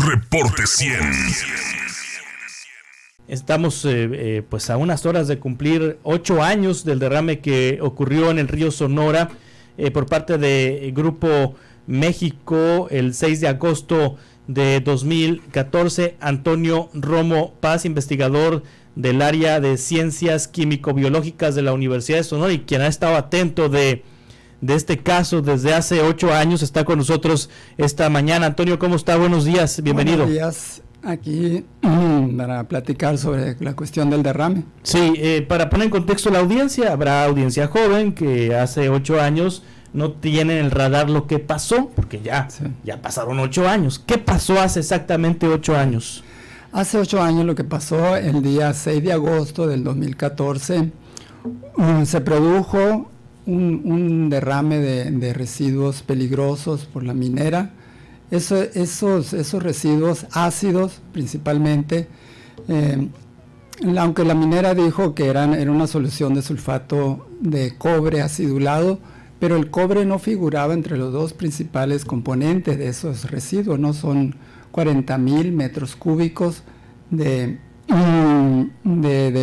Reporte 100. Estamos pues a unas horas de cumplir 8 años del derrame que ocurrió en el río Sonora por parte de Grupo México el 6 de agosto de 2014. Antonio Romo Paz, investigador del área de ciencias químico-biológicas de la Universidad de Sonora y quien ha estado atento de este caso desde hace 8 años, está con nosotros esta mañana. Antonio, ¿cómo está? Buenos días, bienvenido. Buenos días, aquí para platicar sobre la cuestión del derrame. Sí, para poner en contexto la audiencia, habrá audiencia joven que hace 8 años no tienen el radar lo que pasó, porque ya pasaron 8 años. ¿Qué pasó hace exactamente 8 años? Hace 8 años lo que pasó, el día 6 de agosto del 2014, se produjo un derrame de residuos peligrosos por la minera. Esos residuos ácidos principalmente, aunque la minera dijo que era una solución de sulfato de cobre acidulado, pero el cobre no figuraba entre los dos principales componentes de esos residuos, ¿no? Son 40,000 metros cúbicos de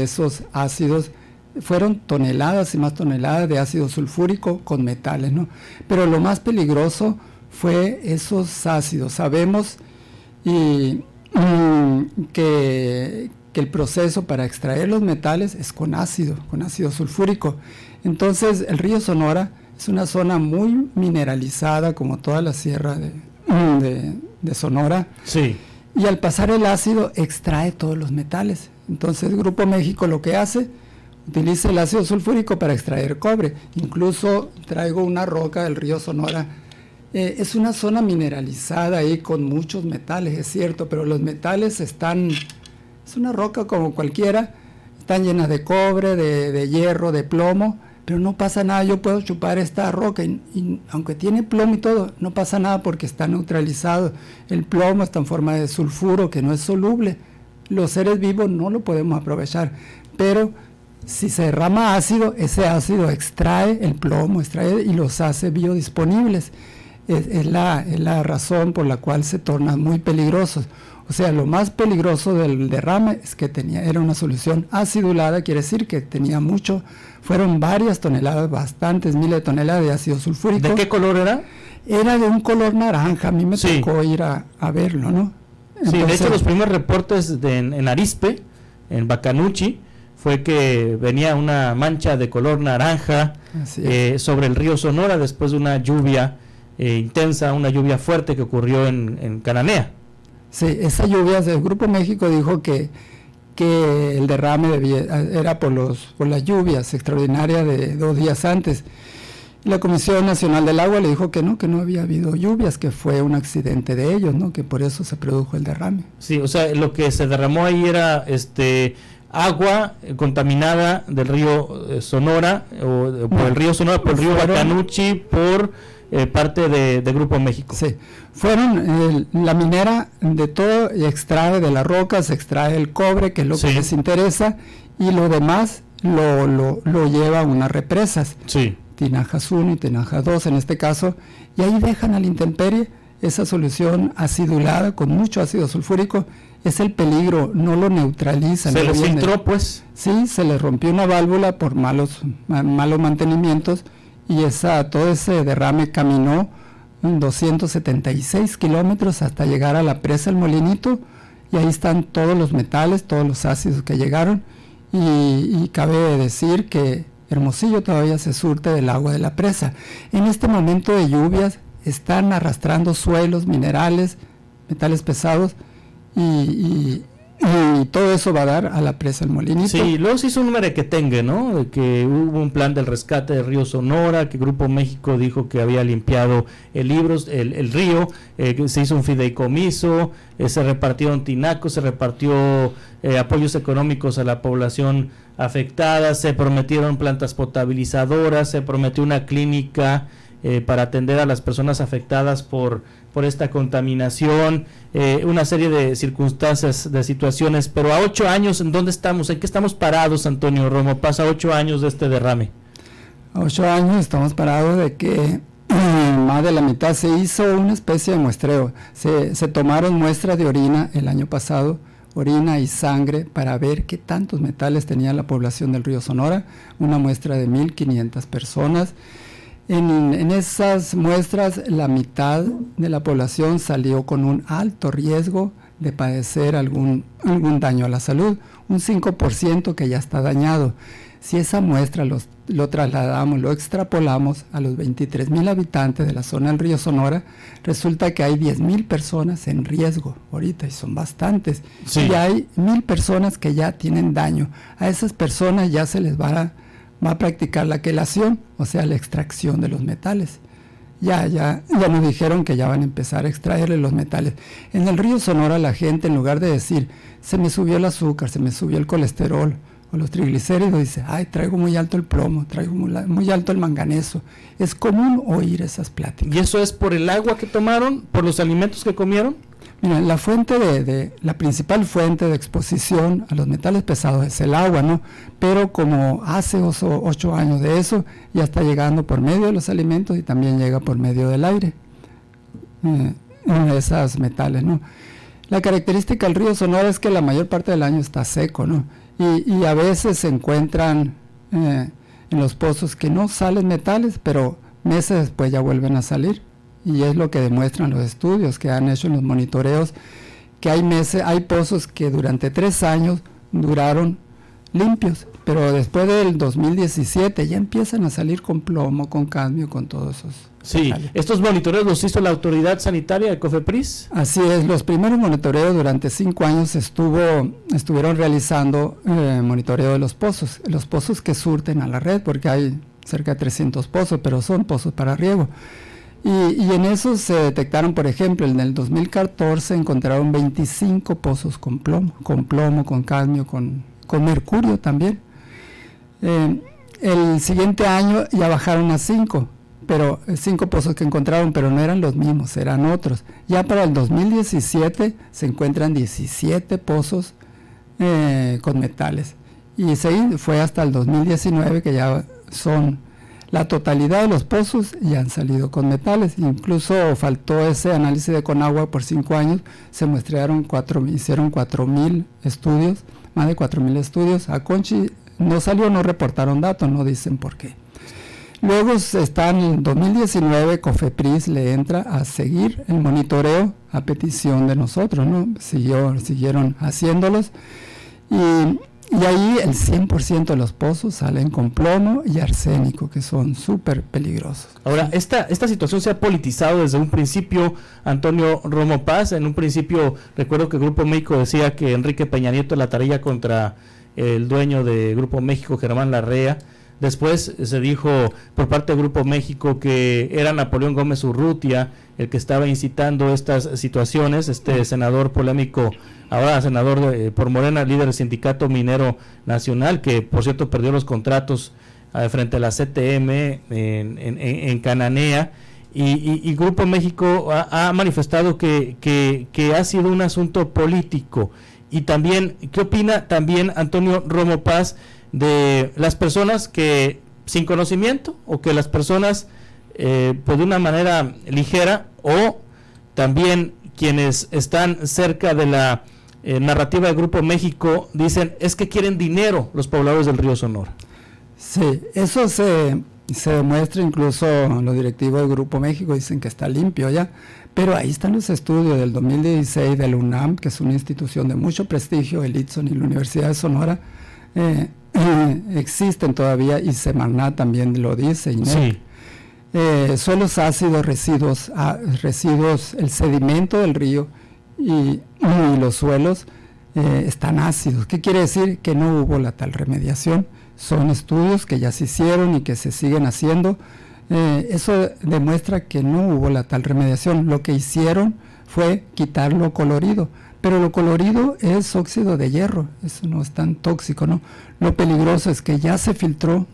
esos ácidos. Fueron toneladas y más toneladas de ácido sulfúrico con metales, ¿no? Pero lo más peligroso fue esos ácidos. Sabemos que el proceso para extraer los metales es con ácido sulfúrico. Entonces el río Sonora es una zona muy mineralizada, como toda la sierra de Sonora. Sí. Y al pasar el ácido extrae todos los metales. Entonces Grupo México lo que hace, utiliza el ácido sulfúrico para extraer cobre. Incluso traigo una roca del río Sonora. Es una zona mineralizada ahí con muchos metales, es cierto, pero los metales es una roca como cualquiera, están llenas de cobre, de hierro, de plomo, pero no pasa nada. Yo puedo chupar esta roca y aunque tiene plomo y todo, no pasa nada porque está neutralizado. El plomo está en forma de sulfuro que no es soluble. Los seres vivos no lo podemos aprovechar, pero si se derrama ácido, ese ácido extrae el plomo, y los hace biodisponibles. Es la razón por la cual se tornan muy peligrosos. O sea, lo más peligroso del derrame es que era una solución acidulada, quiere decir que tenía mucho, fueron varias toneladas, bastantes miles de toneladas de ácido sulfúrico. ¿De qué color era? Era de un color naranja, a mí me tocó ir a verlo, ¿no? Entonces, sí, de hecho los primeros reportes en Arizpe, en Bacanuchi, fue que venía una mancha de color naranja sobre el río Sonora después de una lluvia intensa, una lluvia fuerte que ocurrió en Cananea. Sí, esa lluvia del Grupo México dijo que el derrame era por las lluvias extraordinarias de 2 días antes. Y la Comisión Nacional del Agua le dijo que no había habido lluvias, que fue un accidente de ellos, ¿no? Que por eso se produjo el derrame. Sí, o sea, lo que se derramó ahí era agua contaminada del río Sonora, o por el río Sonora, por el río Bacanuchi, por parte de Grupo México. Sí, fueron la minera de todo, y extrae de las rocas, extrae el cobre, que es lo que les interesa, y lo demás lo lleva a unas represas. Sí. Tinajas 1 y Tinajas 2 en este caso, y ahí dejan a la intemperie esa solución acidulada con mucho ácido sulfúrico. Es el peligro, no lo neutralizan. ¿Se les filtró, pues? Sí, se les rompió una válvula por malos mantenimientos y todo ese derrame caminó 276 kilómetros hasta llegar a la presa El Molinito, y ahí están todos los metales, todos los ácidos que llegaron, y cabe decir que Hermosillo todavía se surte del agua de la presa. En este momento de lluvias están arrastrando suelos, minerales, metales pesados, y todo eso va a dar a la presa El Molinito. Sí, luego se hizo un merequetengue, ¿no? De que hubo un plan del rescate del río Sonora, que Grupo México dijo que había limpiado el río, que se hizo un fideicomiso, se repartieron tinacos, se repartió apoyos económicos a la población afectada, se prometieron plantas potabilizadoras, se prometió una clínica para atender a las personas afectadas por esta contaminación, una serie de circunstancias, de situaciones, pero a 8 años, ¿en dónde estamos? ¿En qué estamos parados, Antonio Romo? Pasa 8 años de este derrame. A 8 años estamos parados de que más de la mitad, se hizo una especie de muestreo. Se tomaron muestras de orina el año pasado, orina y sangre, para ver qué tantos metales tenía la población del río Sonora, una muestra de 1,500 personas. En esas muestras, la mitad de la población salió con un alto riesgo de padecer algún daño a la salud, un 5% que ya está dañado. Si esa muestra lo trasladamos, lo extrapolamos a los 23,000 habitantes de la zona del río Sonora, resulta que hay 10,000 personas en riesgo ahorita, y son bastantes. Sí. Y hay 1,000 personas que ya tienen daño. A esas personas ya se les va a practicar la quelación, o sea, la extracción de los metales. Ya nos dijeron que ya van a empezar a extraerle los metales. En el río Sonora la gente, en lugar de decir, se me subió el azúcar, se me subió el colesterol o los triglicéridos, dice, ay, traigo muy alto el plomo, traigo muy alto el manganeso. Es común oír esas pláticas. ¿Y eso es por el agua que tomaron, por los alimentos que comieron? Mira, la principal fuente de exposición a los metales pesados es el agua, ¿no? Pero como hace 8 años de eso, ya está llegando por medio de los alimentos y también llega por medio del aire, esos metales, ¿no? La característica del río Sonora es que la mayor parte del año está seco, ¿no? Y a veces se encuentran en los pozos que no salen metales, pero meses después ya vuelven a salir. Y es lo que demuestran los estudios que han hecho en los monitoreos, que hay pozos que durante 3 años duraron limpios, pero después del 2017 ya empiezan a salir con plomo, con cadmio, con todos esos. Sí, metales. ¿Estos monitoreos los hizo la autoridad sanitaria de COFEPRIS? Así es, los primeros monitoreos durante 5 años estuvieron realizando monitoreo de los pozos que surten a la red, porque hay cerca de 300 pozos, pero son pozos para riego. Y en esos se detectaron, por ejemplo, en el 2014 encontraron 25 pozos con plomo, con cadmio, con mercurio también. El siguiente año ya bajaron a 5 pozos que encontraron, pero no eran los mismos, eran otros. Ya para el 2017 se encuentran 17 pozos con metales. Y fue hasta el 2019 que ya son la totalidad de los pozos, ya han salido con metales. Incluso faltó ese análisis de Conagua por 5 años, se hicieron 4,000 estudios, más de 4,000 estudios. A Conchi no salió, no reportaron datos, no dicen por qué. Luego en 2019 COFEPRIS le entra a seguir el monitoreo a petición de nosotros, ¿no? Siguieron haciéndolos y ahí el 100% de los pozos salen con plomo y arsénico, que son súper peligrosos. Ahora, esta situación se ha politizado desde un principio, Antonio Romo Paz. En un principio, recuerdo que Grupo México decía que Enrique Peña Nieto la traía contra el dueño de Grupo México, Germán Larrea. Después se dijo por parte de Grupo México que era Napoleón Gómez Urrutia el que estaba incitando estas situaciones, senador polémico, ahora senador por Morena, líder del Sindicato Minero Nacional, que por cierto perdió los contratos frente a la CTM en Cananea, y Grupo México ha manifestado que ha sido un asunto político. Y también, ¿qué opina también Antonio Romo Paz de las personas que sin conocimiento, o que las personas pues de una manera ligera, o también quienes están cerca de la narrativa de Grupo México dicen es que quieren dinero los pobladores del río Sonora? Sí, eso se demuestra, incluso los directivos del Grupo México dicen que está limpio ya, pero ahí están los estudios del 2016 de la UNAM, que es una institución de mucho prestigio, el ITSON y la Universidad de Sonora, existen todavía, y Semarnat también lo dice, INEC. Sí. Suelos ácidos, residuos, el sedimento del río y los suelos están ácidos. ¿Qué quiere decir? Que no hubo la tal remediación. Son estudios que ya se hicieron y que se siguen haciendo. Eso demuestra que no hubo la tal remediación. Lo que hicieron fue quitar lo colorido. Pero lo colorido es óxido de hierro, eso no es tan tóxico, ¿no? Lo peligroso es que ya se filtró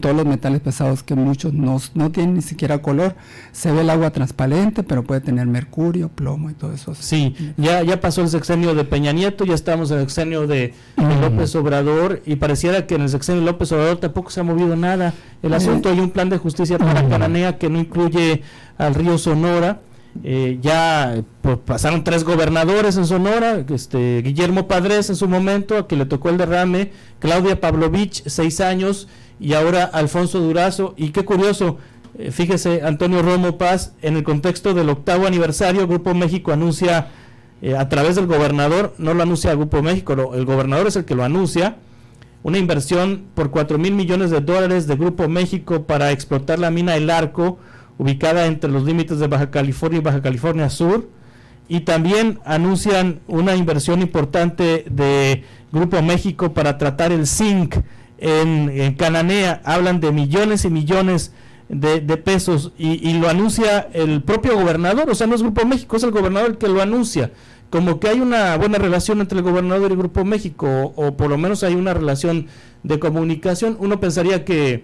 todos los metales pesados, que muchos no tienen ni siquiera color. Se ve el agua transparente, pero puede tener mercurio, plomo y todo eso. Sí, ya pasó el sexenio de Peña Nieto, ya estamos en el sexenio de López Obrador, y pareciera que en el sexenio de López Obrador tampoco se ha movido nada. El asunto, hay un plan de justicia para Cananea que no incluye al río Sonora. Pasaron 3 gobernadores en Sonora, Guillermo Padres en su momento, a que le tocó el derrame, Claudia Pavlovich 6 años, y ahora Alfonso Durazo. Y qué curioso, fíjese, Antonio Romo Paz, en el contexto del 8º aniversario, Grupo México anuncia a través del gobernador, no lo anuncia el Grupo México, el gobernador es el que lo anuncia, una inversión por $4,000 millones de Grupo México para explotar la mina El Arco, ubicada entre los límites de Baja California y Baja California Sur, y también anuncian una inversión importante de Grupo México para tratar el zinc en Cananea. Hablan de millones y millones de pesos, y lo anuncia el propio gobernador. O sea, no es Grupo México, es el gobernador el que lo anuncia. Como que hay una buena relación entre el gobernador y Grupo México, o por lo menos hay una relación de comunicación. Uno pensaría que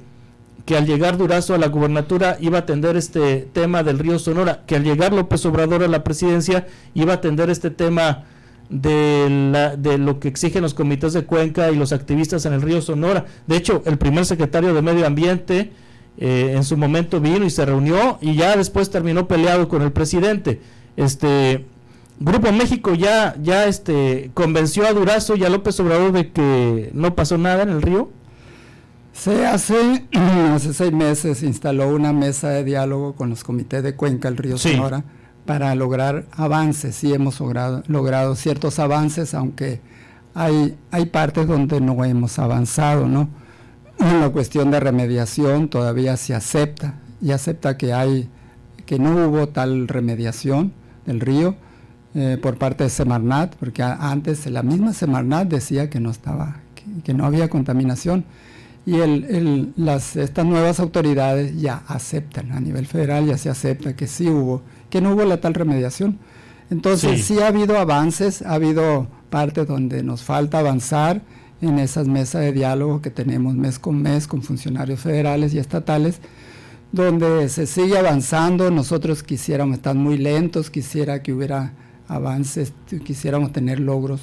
al llegar Durazo a la gubernatura iba a atender este tema del río Sonora, que al llegar López Obrador a la presidencia iba a atender este tema de lo que exigen los comités de Cuenca y los activistas en el río Sonora. De hecho, el primer secretario de Medio Ambiente en su momento vino y se reunió, y ya después terminó peleado con el presidente. Grupo México ya convenció a Durazo y a López Obrador de que no pasó nada en el río. Hace 6 meses instaló una mesa de diálogo con los comités de Cuenca, el río Sonora, para lograr avances. Sí hemos logrado ciertos avances, aunque hay partes donde no hemos avanzado, ¿no? En la cuestión de remediación todavía se acepta, y acepta que no hubo tal remediación del río por parte de Semarnat, porque antes la misma Semarnat decía que no había contaminación. Y estas nuevas autoridades ya aceptan, a nivel federal ya se acepta que sí que no hubo la tal remediación. Entonces sí ha habido avances, ha habido partes donde nos falta avanzar en esas mesas de diálogo que tenemos mes con funcionarios federales y estatales, donde se sigue avanzando. Nosotros quisiéramos, estar muy lentos, quisiera que hubiera avances, quisiéramos tener logros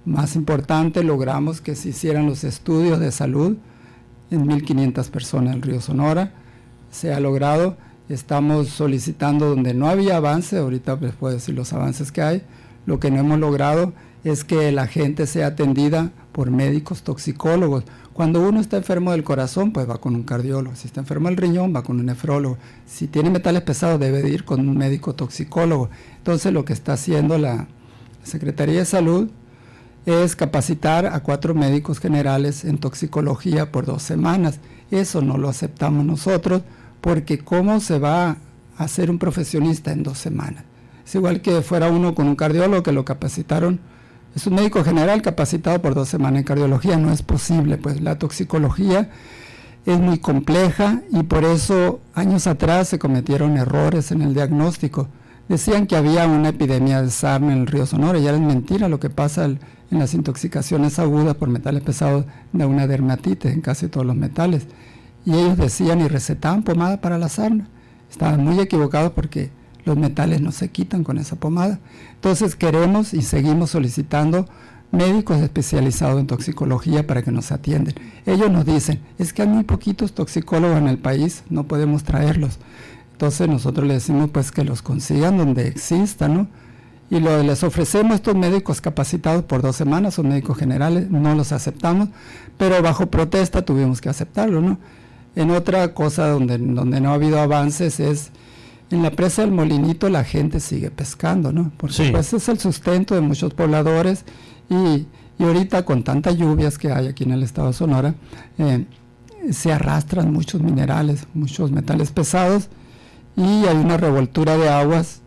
más importantes. Logramos que se hicieran los estudios de salud en 1,500 personas en el río Sonora, se ha logrado. Estamos solicitando donde no había avance, ahorita les puedo decir los avances que hay. Lo que no hemos logrado es que la gente sea atendida por médicos toxicólogos. Cuando uno está enfermo del corazón, pues va con un cardiólogo. Si está enfermo del riñón, va con un nefrólogo. Si tiene metales pesados, debe de ir con un médico toxicólogo. Entonces, lo que está haciendo la Secretaría de Salud es capacitar a 4 médicos generales en toxicología por 2 semanas. Eso no lo aceptamos nosotros, porque ¿cómo se va a hacer un profesionista en 2 semanas? Es igual que fuera uno con un cardiólogo que lo capacitaron. Es un médico general capacitado por 2 semanas en cardiología. No es posible, pues la toxicología es muy compleja, y por eso años atrás se cometieron errores en el diagnóstico. Decían que había una epidemia de sarna en el río Sonora, y ya es mentira. Lo que pasa en las intoxicaciones agudas por metales pesados da una dermatitis en casi todos los metales. Y ellos decían y recetaban pomada para la sarna. Estaban muy equivocados, porque los metales no se quitan con esa pomada. Entonces queremos y seguimos solicitando médicos especializados en toxicología para que nos atiendan. Ellos nos dicen, es que hay muy poquitos toxicólogos en el país, no podemos traerlos. Entonces nosotros les decimos pues que los consigan donde existan, ¿no? Y les ofrecemos estos médicos capacitados por 2 semanas, son médicos generales, no los aceptamos, pero bajo protesta tuvimos que aceptarlo, ¿no? En otra cosa donde no ha habido avances es en la presa del Molinito. La gente sigue pescando, ¿no? Porque pues es el sustento de muchos pobladores, y ahorita con tantas lluvias que hay aquí en el estado de Sonora, se arrastran muchos minerales, muchos metales pesados, y hay una revoltura de aguas,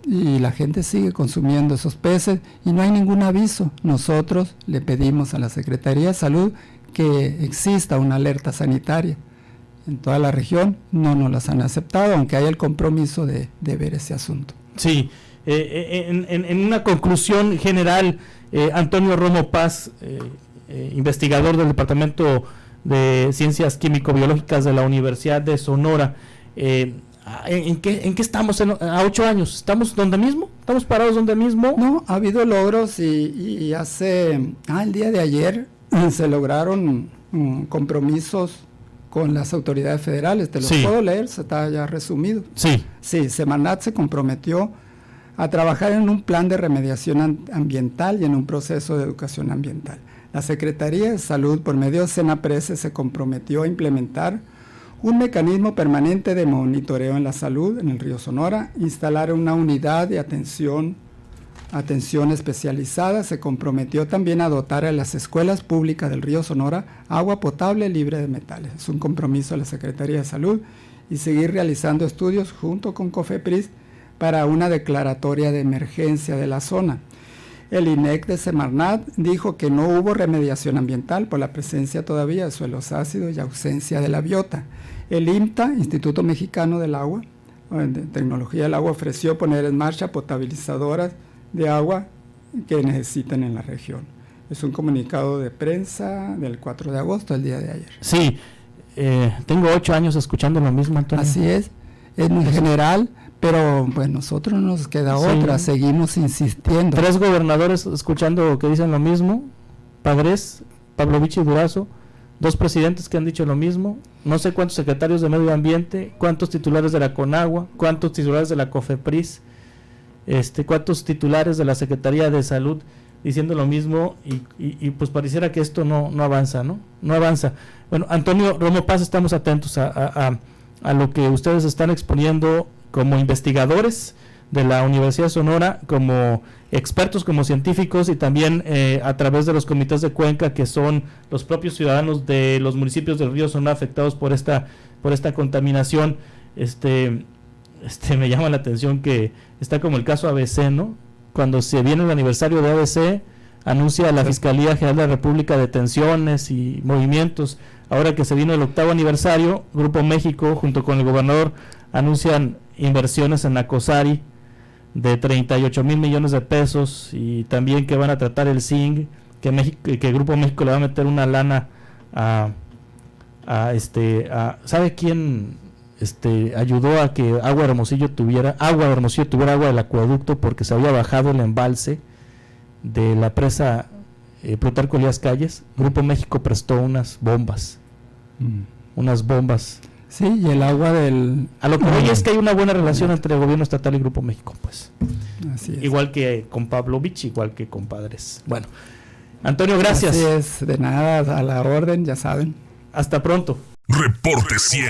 y la gente sigue consumiendo esos peces y no hay ningún aviso. Nosotros le pedimos a la Secretaría de Salud que exista una alerta sanitaria en toda la región. No nos las han aceptado, aunque hay el compromiso de ver ese asunto. Sí, En una conclusión general, Antonio Romo Paz, investigador del Departamento de Ciencias Químico-Biológicas de la Universidad de Sonora, ¿en qué estamos a 8 años? ¿Estamos donde mismo? ¿Estamos parados donde mismo? No, ha habido logros y el día de ayer se lograron compromisos con las autoridades federales. Te los puedo leer, se está ya resumido. Sí. Sí, Semarnat se comprometió a trabajar en un plan de remediación ambiental y en un proceso de educación ambiental. La Secretaría de Salud, por medio de Senaprese, se comprometió a implementar un mecanismo permanente de monitoreo en la salud en el río Sonora, instalar una unidad de atención especializada. Se comprometió también a dotar a las escuelas públicas del río Sonora agua potable libre de metales. Es un compromiso de la Secretaría de Salud, y seguir realizando estudios junto con COFEPRIS para una declaratoria de emergencia de la zona. El INEC de Semarnat dijo que no hubo remediación ambiental por la presencia todavía de suelos ácidos y ausencia de la biota. El IMTA, Instituto Mexicano del Agua, de Tecnología del Agua, ofreció poner en marcha potabilizadoras de agua que necesiten en la región. Es un comunicado de prensa del 4 de agosto, el día de ayer. Sí, tengo 8 años escuchando lo mismo, Antonio. Así es, en general, pero pues nosotros no nos queda otra, seguimos insistiendo. 3 gobernadores escuchando que dicen lo mismo, Padres, Pavlovich y Durazo, 2 presidentes que han dicho lo mismo, no sé cuántos secretarios de Medio Ambiente, cuántos titulares de la CONAGUA, cuántos titulares de la COFEPRIS, cuántos titulares de la Secretaría de Salud diciendo lo mismo, y pues pareciera que esto no avanza, ¿no? No avanza. Bueno, Antonio Romo Paz, estamos atentos a lo que ustedes están exponiendo como investigadores de la Universidad de Sonora, como expertos, como científicos, y también a través de los comités de Cuenca, que son los propios ciudadanos de los municipios del río Sonora afectados por esta contaminación. Me llama la atención que está como el caso ABC, ¿no? Cuando se viene el aniversario de ABC, anuncia la Fiscalía General de la República detenciones y movimientos. Ahora que se vino el 8º aniversario, Grupo México, junto con el gobernador, anuncian inversiones en Nacosari de 38 mil millones de pesos, y también que van a tratar el zinc, que Grupo México le va a meter una lana ¿sabe quién ayudó a que Agua de Hermosillo tuviera agua del acueducto? Porque se había bajado el embalse de la presa Plutarco Elías Calles. Grupo México prestó unas bombas. Sí, y el agua del... A lo que voy es que hay una buena relación entre el gobierno estatal y Grupo México, pues. Así es. Igual que con Pavlovich, igual que con Padres. Bueno, Antonio, gracias. Así es, de nada, a la orden, ya saben. Hasta pronto. Reporte 100.